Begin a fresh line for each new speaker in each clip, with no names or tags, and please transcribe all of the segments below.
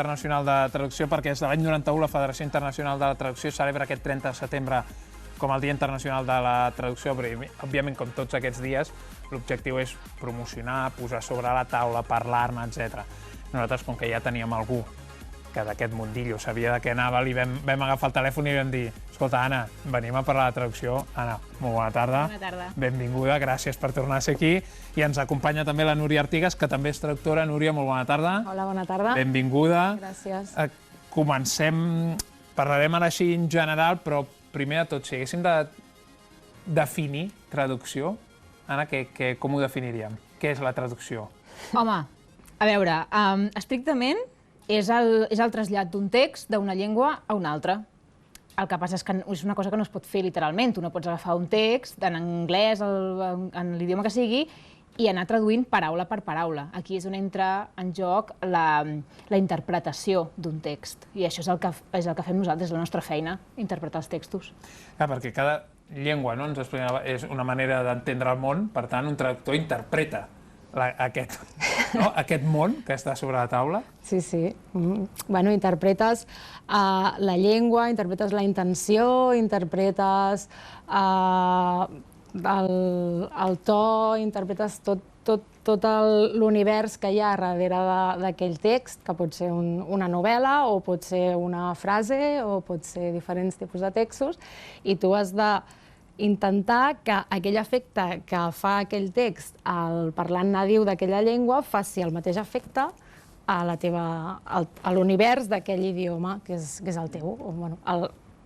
Internacional de Traducció, perquè des de l'any 91 la Federació Internacional de la Traducció celebra aquest 30 de setembre com el Dia Internacional de la Traducció, però òbviament com tots aquests dies l'objectiu és promocionar, posar sobre la taula, parlar-ne, etc. Nosaltres, com que ja teníem algú que d'aquest mundillo sabia de què anava, li vam agafar el telèfon i vam dir: escolta, Anna, venim a parlar de traducció. Anna, molt bona tarda.
Bona tarda.
Benvinguda, gràcies per tornar a ser aquí. I ens acompanya també la Núria Artigas, que també és traductora. Núria, molt bona tarda.
Hola, bona tarda.
Benvinguda.
Gràcies.
Comencem, parlarem ara així en general, però primer de tot, si haguéssim de definir traducció, Anna, com ho definiríem? Què és la traducció?
Home, a veure, estrictament és el trasllat d'un text d'una llengua a una altra. El que passa és que és una cosa que no es pot fer literalment. Tu no pots agafar un text en anglès, en l'idioma que sigui, i anar traduint paraula per paraula. Aquí és on entra en joc la interpretació d'un text. I això és el que fem nosaltres, la nostra feina, interpretar els textos.
Perquè cada llengua, no, ens explicava, és una manera d'entendre el món, per tant, un traductor interpreta aquest món que està sobre la taula.
Sí, sí. Bueno, interpretes la llengua, interpretes la intenció, interpretes el to, interpretes tot l'univers que hi ha darrere d'aquell text, que pot ser una novel·la, o pot ser una frase, o pot ser diferents tipus de textos, i tu has de intentar que aquell efecte que fa aquell text al parlant nadiu d'aquella llengua faci el mateix efecte a l'univers d'aquell idioma, que és el teu,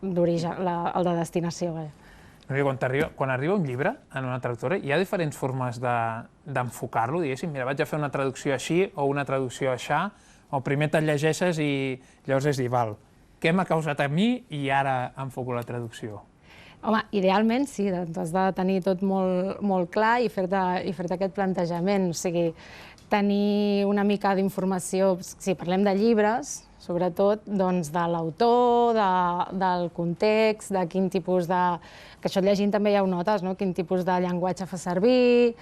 d'origen, el de destinació.
Quan arriba un llibre en una traductora, hi ha diferents formes d'enfocar-lo, diguéssim. Mira, vaig a fer una traducció així o una traducció aixà, o primer te'l llegeixes i llavors és dir, val, què m'ha causat a mi i ara enfoco la traducció?
Home, idealment sí, has de tenir tot molt clar i fer-te aquest plantejament. O sigui, tenir una mica d'informació, si parlem de llibres, sobretot, doncs de l'autor, del context, de quin tipus de... que això llegint també ja ho notes, no? Quin tipus de llenguatge fa servir,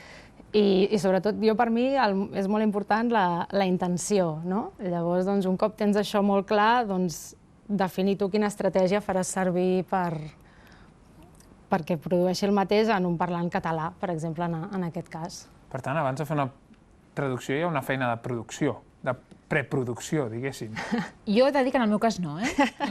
i sobretot, per mi, és molt important la intenció, no? Llavors, un cop tens això molt clar, definir tu quina estratègia faràs servir perquè produeixi el mateix en un parlant català, per exemple, en aquest cas.
Per tant, abans de fer una traducció hi ha una feina de producció, de preproducció, diguéssim.
Jo he de dir que en el meu cas no,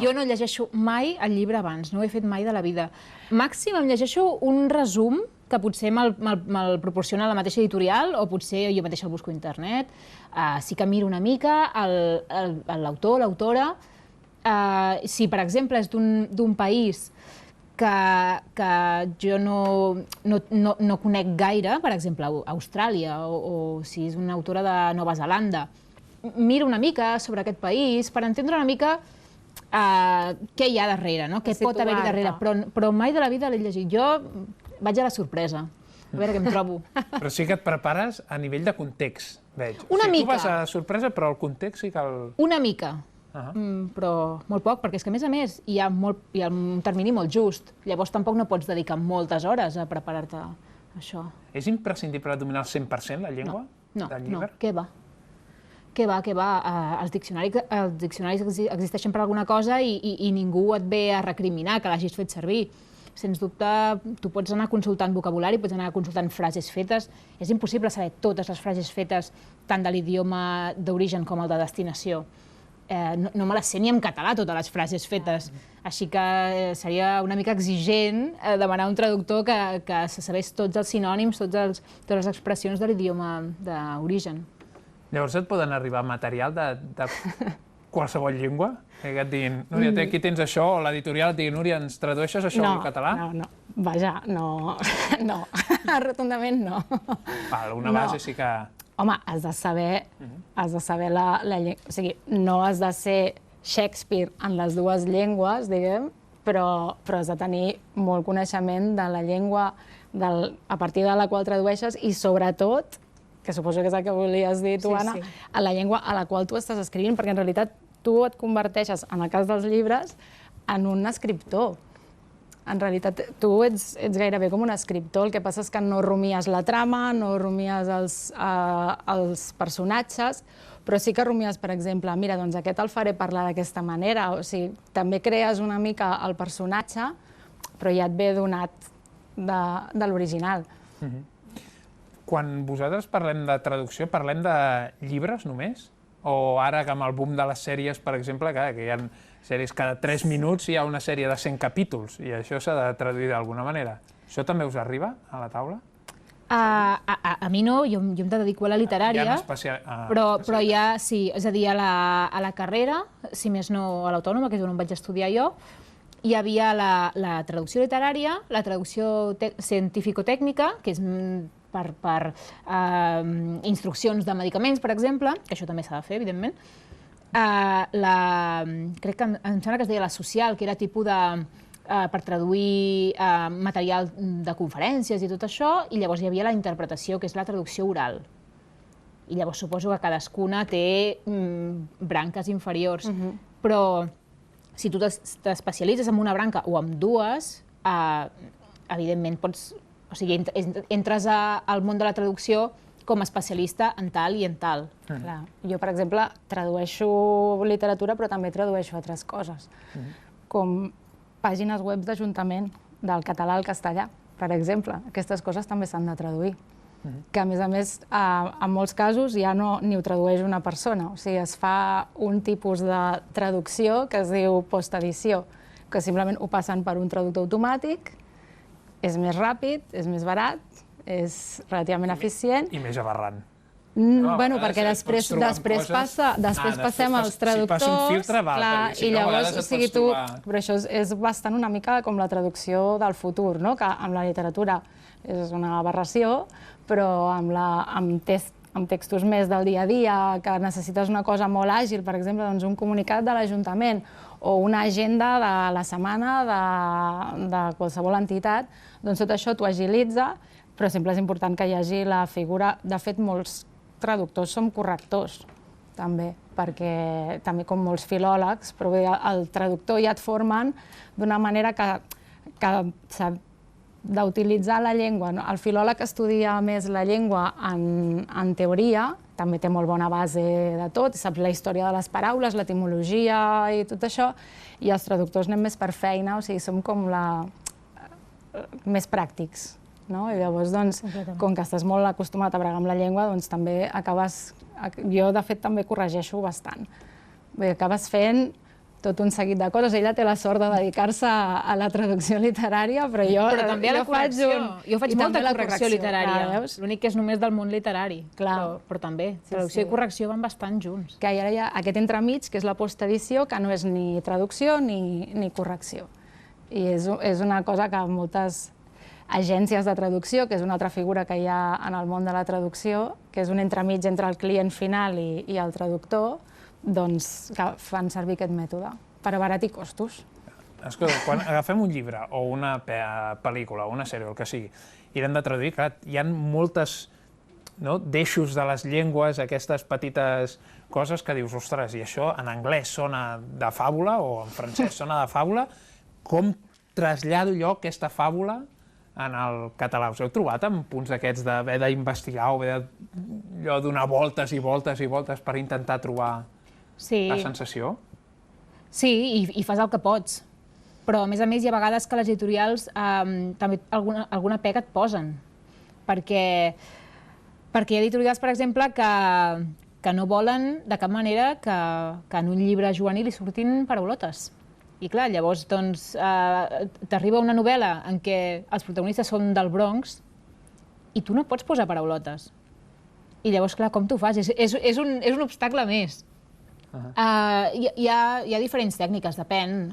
Jo no llegeixo mai el llibre abans, no ho he fet mai de la vida. Màxim em llegeixo un resum que potser me'l proporciona la mateixa editorial, o potser jo mateixa el busco a internet. Sí que miro una mica l'autor, l'autora. Si, per exemple, és d'un país que jo no conec gaire, per exemple, Austràlia, o si és una autora de Nova Zelanda, miro una mica sobre aquest país per entendre una mica què hi ha darrere, què pot haver-hi darrere, però mai de la vida l'he llegit. Jo vaig a la sorpresa, a veure què em trobo.
Però sí que et prepares a nivell de context, veig.
Una mica.
Tu vas a la sorpresa, però el context sí que el...
Una mica. Però molt poc, perquè és que a més hi ha un termini molt just. Llavors tampoc no pots dedicar moltes hores a preparar-te això.
És imprescindible dominar al 100% la llengua del llibre?
No, què va? Què va? Els diccionaris existeixen per alguna cosa i ningú et ve a recriminar que l'hagis fet servir. Sens dubte, tu pots anar consultant vocabulari, pots anar consultant frases fetes. És impossible saber totes les frases fetes tant de l'idioma d'origen com el de destinació. No me les sé ni en català, totes les frases fetes. Així que seria una mica exigent demanar a un traductor que se sabés tots els sinònims, totes les expressions de l'idioma d'origen.
Llavors et poden arribar material de qualsevol llengua? Que et diguin, Núria, aquí tens això, o l'editorial et digui, Núria, ens tradueixes això al català?
No. Vaja, no. Rotundament no.
Una base sí que...
Home, has de saber la llengua. O sigui, no has de ser Shakespeare en les dues llengües, diguem, però has de tenir molt coneixement de la llengua a partir de la qual tradueixes i, sobretot, que suposo que és el que volies dir tu, Anna, a la llengua a la qual tu estàs escrivint, perquè en realitat tu et converteixes, en el cas dels llibres, en un escriptor. En realitat, tu ets gairebé com un escriptor, el que passa és que no rumies la trama, no rumies els personatges, Però sí que rumies, per exemple, mira, doncs aquest el faré parlar d'aquesta manera. O sigui, també crees una mica el personatge, però ja et ve donat de l'original.
Quan vosaltres parlem de traducció, parlem de llibres només? O ara que amb el boom de les sèries, per exemple, que hi ha sèries cada 3 minuts hi ha una sèrie de 100 capítols i això s'ha de traduir d'alguna manera. Això també us arriba a la taula?
A mi no, jo em dedico a la literària, però ja, sí, és a dir, a la carrera, si més no a l'Autònoma, que és on vaig estudiar jo, hi havia la traducció literària, la traducció científico-tècnica, que és per instruccions de medicaments, per exemple, que això també s'ha de fer, evidentment. Crec que em sembla que es deia la social, que era tipus per traduir material de conferències i tot això, i llavors hi havia la interpretació, que és la traducció oral. I llavors suposo que cadascuna té branques inferiors, però si tu t'especialitzes en una branca o en dues, evidentment pots... O sigui, entres al món de la traducció com a especialista en tal i en tal.
Jo, per exemple, tradueixo literatura, però també tradueixo altres coses, com pàgines web d'Ajuntament, del català al castellà, per exemple. Aquestes coses també s'han de traduir. Que, a més, en molts casos ja ni ho tradueix una persona. O sigui, es fa un tipus de traducció que es diu postedició, que simplement ho passen per un traductor automàtic, és més ràpid, és més barat, és relativament eficient.
I més aberrant.
Bueno, perquè després passem als traductors...
Si passa un filtre, val, perquè si no, a vegades et pots trobar...
Però això és bastant una mica com la traducció del futur, que amb la literatura és una aberració, però amb textos més del dia a dia, que necessites una cosa molt àgil, per exemple, un comunicat de l'Ajuntament o una agenda de la setmana de qualsevol entitat, doncs tot això t'ho agilitza, però sempre és important que hi hagi la figura... De fet, molts traductors som correctors, també, perquè també com molts filòlegs, però el traductor ja et formen d'una manera que d'utilitzar la llengua. El filòleg estudia més la llengua en teoria, també té molt bona base de tot, saps la història de les paraules, l'etimologia i tot això, i els traductors anem més per feina, o sigui, som com més pràctics. I llavors, com que estàs molt acostumat a bregar amb la llengua, doncs també acabes... Jo, de fet, també corregeixo bastant. Acabes fent tot un seguit de coses. Ella té la sort de dedicar-se a la traducció literària, però jo...
Però també a la correcció. Jo faig molta correcció literària. L'únic que és només del món literari. Però també. Traducció i correcció van bastant junts.
Que ara hi ha aquest entremig, que és la postedició, que no és ni traducció ni correcció. I és una cosa que moltes agències de traducció, que és una altra figura que hi ha en el món de la traducció, que és un entremig entre el client final i el traductor, doncs que fan servir aquest mètode per abaratir costos.
Escolta, quan agafem un llibre o una pel·lícula o una sèrie o el que sigui i l'hem de traduir, clar, hi ha moltes deixos de les llengües, aquestes petites coses que dius, ostres, i això en anglès sona de fàbula o en francès sona de fàbula, com trasllado jo aquesta fàbula en el català? Us heu trobat amb punts d'aquests d'haver d'investigar o haver de donar voltes i voltes i voltes per intentar trobar la sensació?
Sí, i fas el que pots. Però, a més, hi ha vegades que les editorials també alguna pega et posen. Perquè hi ha editorials, per exemple, que no volen de cap manera que en un llibre juvenil hi surtin paraulotes. I clar, llavors t'arriba una novel·la en què els protagonistes són del Bronx i tu no pots posar paraulotes. I llavors, clar, com t'ho fas? És un obstacle més. Hi ha diferents tècniques, depèn.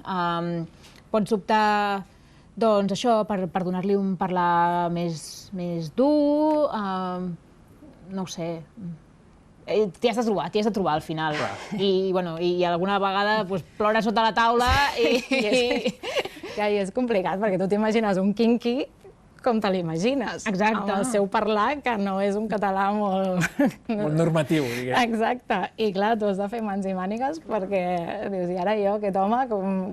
Pots optar, doncs, això, per donar-li un parlar més dur, no ho sé... T'hi has de trobar al final. I alguna vegada plores sota la taula i...
És complicat, perquè tu t'imagines un quinqui com te l'imagines.
Exacte.
Amb el seu parlar, que no és un català molt...
Molt normatiu, diguem.
Exacte. I clar, tu has de fer mans i mànigues perquè dius, i ara jo, aquest home,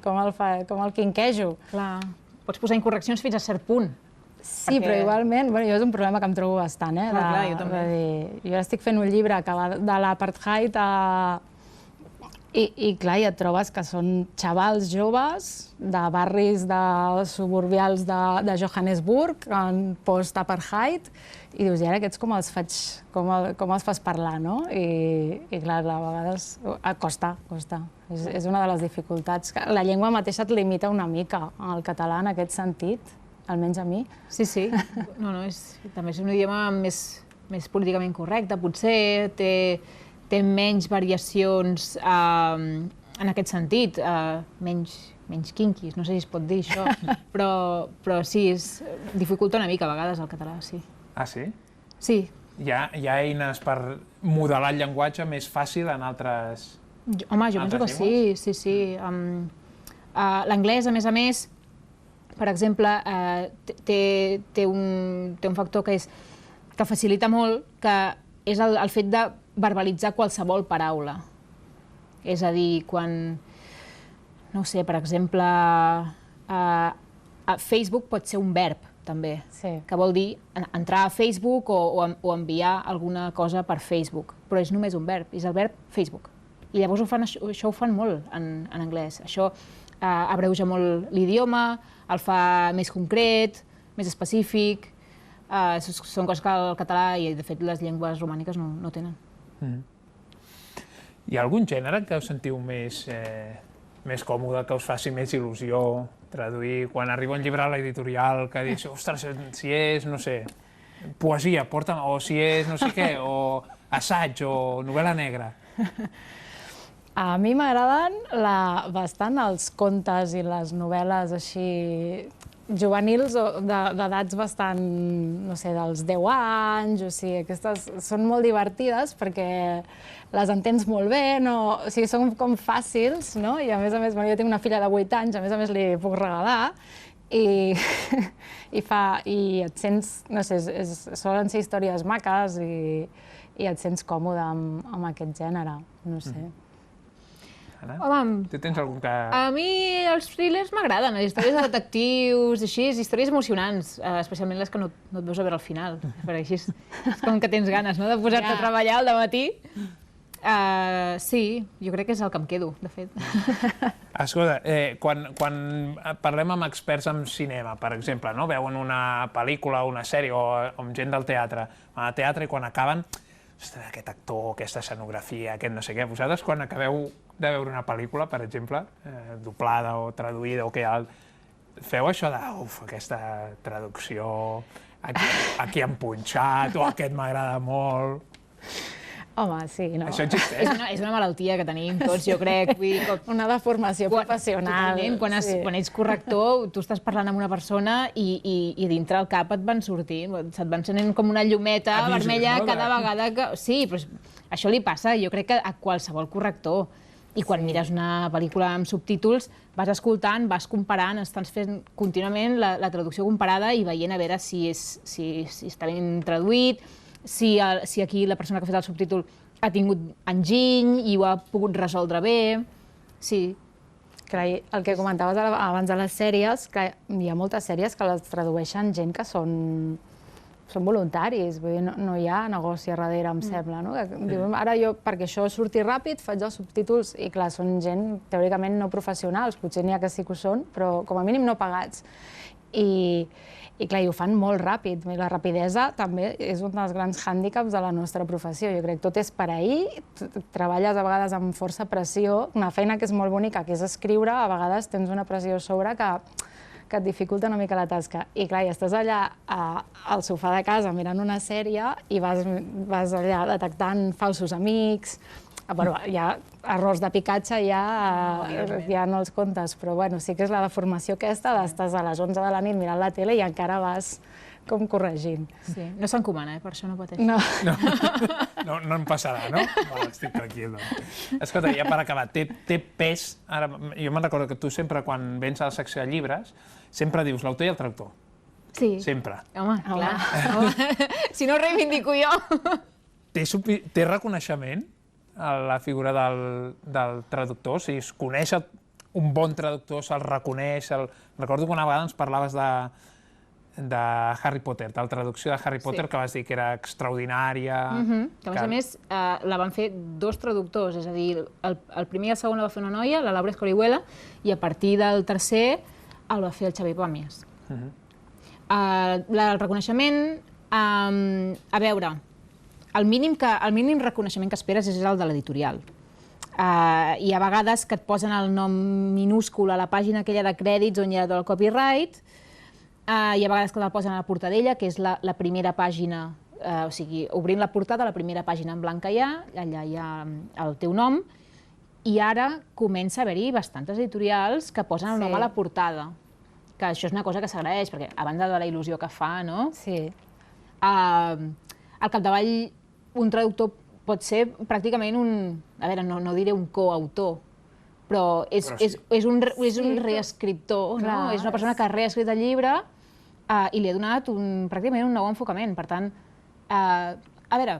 com el quinquejo?
Clar. Pots posar incorreccions fins a cert punt.
Sí, però igualment, jo és un problema que em trobo bastant, eh?
Clar, jo també.
Jo estic fent un llibre que va de l'apartheid i clar, i et trobes que són xavals joves de barris suburbials de Johannesburg, en post-apartheid, i dius, i ara aquests com els fas parlar, no? I clar, a vegades costa. És una de les dificultats. La llengua mateixa et limita una mica, el català, en aquest sentit, almenys a mi.
Sí. També és un idioma més políticament correcte, potser, té menys variacions en aquest sentit, menys quinquis, no sé si es pot dir això, però sí, dificulta una mica a vegades el català, sí.
Ah, sí?
Sí.
Hi ha eines per modelar el llenguatge més fàcil en altres...
Home, jo penso que sí. L'anglès, a més, per exemple, té un factor que facilita molt, que és el fet de verbalitzar qualsevol paraula. És a dir, quan, no sé, per exemple, Facebook pot ser un verb, també, que vol dir entrar a Facebook o enviar alguna cosa per Facebook, però és només un verb, és el verb Facebook. I llavors això ho fan molt en anglès. Això abreuja molt l'idioma, el fa més concret, més específic. Són coses que el català i, de fet, les llengües romàniques no tenen.
Hi ha algun gènere que us sentiu més còmode, que us faci més il·lusió traduir? Quan arriba un llibre a l'editorial que dius, ostres, si és, no sé, poesia, porta'm, o si és no sé què, o assaig, o novel·la negra.
A mi m'agraden bastant els contes i les novel·les així juvenils d'edats bastant, no sé, dels 10 anys, o sigui, aquestes són molt divertides perquè les entens molt bé, o sigui, són com fàcils, no? I a més, jo tinc una filla de 8 anys, a més li puc regalar, i et sents, no sé, solen ser històries maques i et sents còmode amb aquest gènere, no sé.
Home,
tu tens algun que...
A mi els thrillers m'agraden, les històries de detectius, així, històries emocionants, especialment les que no et veus a veure al final, perquè així és com que tens ganes, no?, de posar-te a treballar al dematí. Sí, jo crec que és el que em quedo, de fet.
Escolta, quan parlem amb experts en cinema, per exemple, no? Veuen una pel·lícula, una sèrie o amb gent del teatre, al teatre, i quan acaben, ostres, aquest actor, aquesta escenografia, aquest no sé què, vosaltres quan acabeu de veure una pel·lícula, per exemple, doblada o traduïda o què, feu això de, aquesta traducció, aquí han punxat, o aquest m'agrada molt...
Home, sí, no.
Això existeix?
És una malaltia que tenim tots, jo crec.
Una deformació professional.
Quan ets corrector, tu estàs parlant amb una persona i dintre el cap et van sortint, se't van encenent com una llumeta vermella cada vegada que... Sí, però això li passa, jo crec que a qualsevol corrector. I quan mires una pel·lícula amb subtítols, vas escoltant, vas comparant, estàs fent contínuament la traducció comparada i veient a veure si està ben traduït, si aquí la persona que ha fet el subtítol ha tingut enginy i ho ha pogut resoldre bé. Sí.
El que comentaves abans de les sèries, que hi ha moltes sèries que les tradueixen gent que són voluntaris, vull dir, no hi ha negoci a darrere, em sembla, no? Ara jo, perquè això surti ràpid, faig els subtítols i, clar, són gent teòricament no professionals, potser n'hi ha que sí que ho són, però com a mínim no pagats. I clar, ho fan molt ràpid. La rapidesa també és un dels grans hàndicaps de la nostra professió. Jo crec que tot és per ahir, treballes a vegades amb força pressió, una feina que és molt bonica, que és escriure, a vegades tens una pressió a sobre que et dificulta una mica la tasca. I clar, estàs allà al sofà de casa mirant una sèrie i vas allà detectant falsos amics, hi ha errors de picatge, ja no els comptes, però sí que és la deformació aquesta d'estàs a les 11 de la nit mirant la tele i encara vas com corregint.
Sí, no s'encomana, per això no pateix.
No.
No em passarà, no? Estic tranquil. Escolta, ja per acabar, té pes... Jo me'n recordo que tu sempre, quan vens a la secció de llibres, sempre dius l'autor i el traductor.
Sí.
Sempre.
Home, clar. Si no ho reivindico jo.
Té reconeixement la figura del traductor? Si es coneix un bon traductor, se'l reconeix... Recordo que una vegada ens parlaves de Harry Potter, de la traducció de Harry Potter, que vas dir que era extraordinària...
Que, a més, la van fer dos traductors, és a dir, el primer i el segon la va fer una noia, la Laura Escorihuela, i a partir del tercer el va fer el Xavier Pàmies. El reconeixement, a veure, el mínim reconeixement que esperes és el de l'editorial. I a vegades que et posen el nom minúscul a la pàgina aquella de crèdits on hi ha tot el copyright, i a vegades que te'l posen a la portadella, que és la primera pàgina, o sigui, obrint la portada, la primera pàgina en blanc que hi ha, allà hi ha el teu nom, i ara comença a haver-hi bastantes editorials que posen el nom a la portada, que això és una cosa que s'agraeix, perquè a banda de la il·lusió que fa, no?
Sí.
Al capdavall, un traductor pot ser pràcticament un... A veure, no diré un coautor, però és un reescriptor, no? És una persona que ha reescrit el llibre i li ha donat pràcticament un nou enfocament. Per tant, a veure,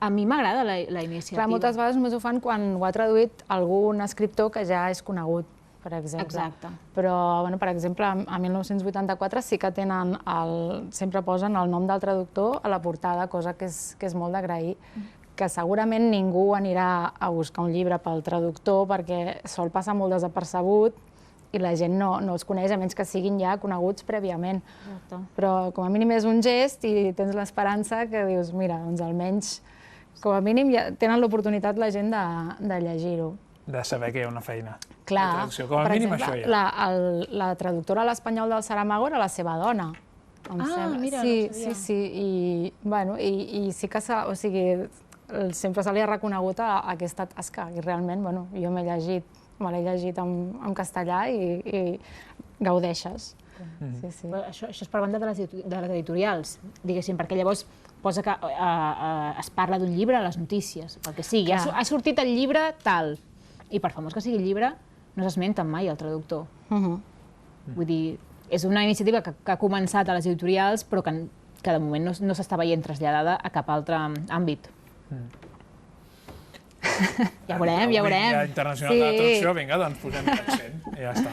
a mi m'agrada la iniciativa.
Clar, moltes vegades només ho fan quan ho ha traduït algun escriptor que ja és conegut, per exemple.
Exacte.
Però, per exemple, a 1984 sí que tenen sempre posen el nom del traductor a la portada, cosa que és molt d'agrair, que segurament ningú anirà a buscar un llibre pel traductor perquè sol passar molt desapercebut i la gent no els coneix, a menys que siguin ja coneguts prèviament.
Exacte.
Però com a mínim és un gest i tens l'esperança que dius, mira, doncs almenys, com a mínim ja tenen l'oportunitat la gent de llegir-ho.
De saber que hi ha una feina.
Clar,
com a mínim això ja.
La traductora a l'espanyol del Saramago era la seva dona.
Mira,
sí, i sí que sempre se li ha reconegut aquesta tasca i realment, jo me l'he llegit en castellà i gaudeixes.
Això és per banda de les editorials, diguéssim, perquè llavors posa que es parla d'un llibre a les notícies, perquè sí, ha sortit el llibre tal, i per famós que sigui el llibre, no s'esmenta mai el traductor. Vull dir, és una iniciativa que ha començat a les editorials, però que de moment no s'està veient traslladada a cap altre àmbit. Ja veurem.
Dia Internacional de la Traducció, vinga, doncs posem l'accent i ja està.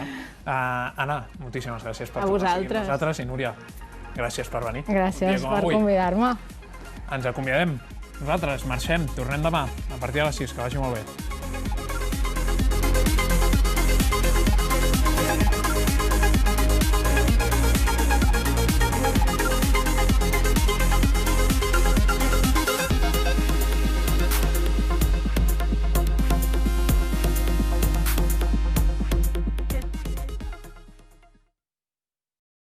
Anna, moltíssimes gràcies per tornar a seguir amb nosaltres i Núria, gràcies per venir.
Gràcies per convidar-me.
Ens acomiadem. Nosaltres marxem, tornem demà a partir de les 6, que vagi molt bé.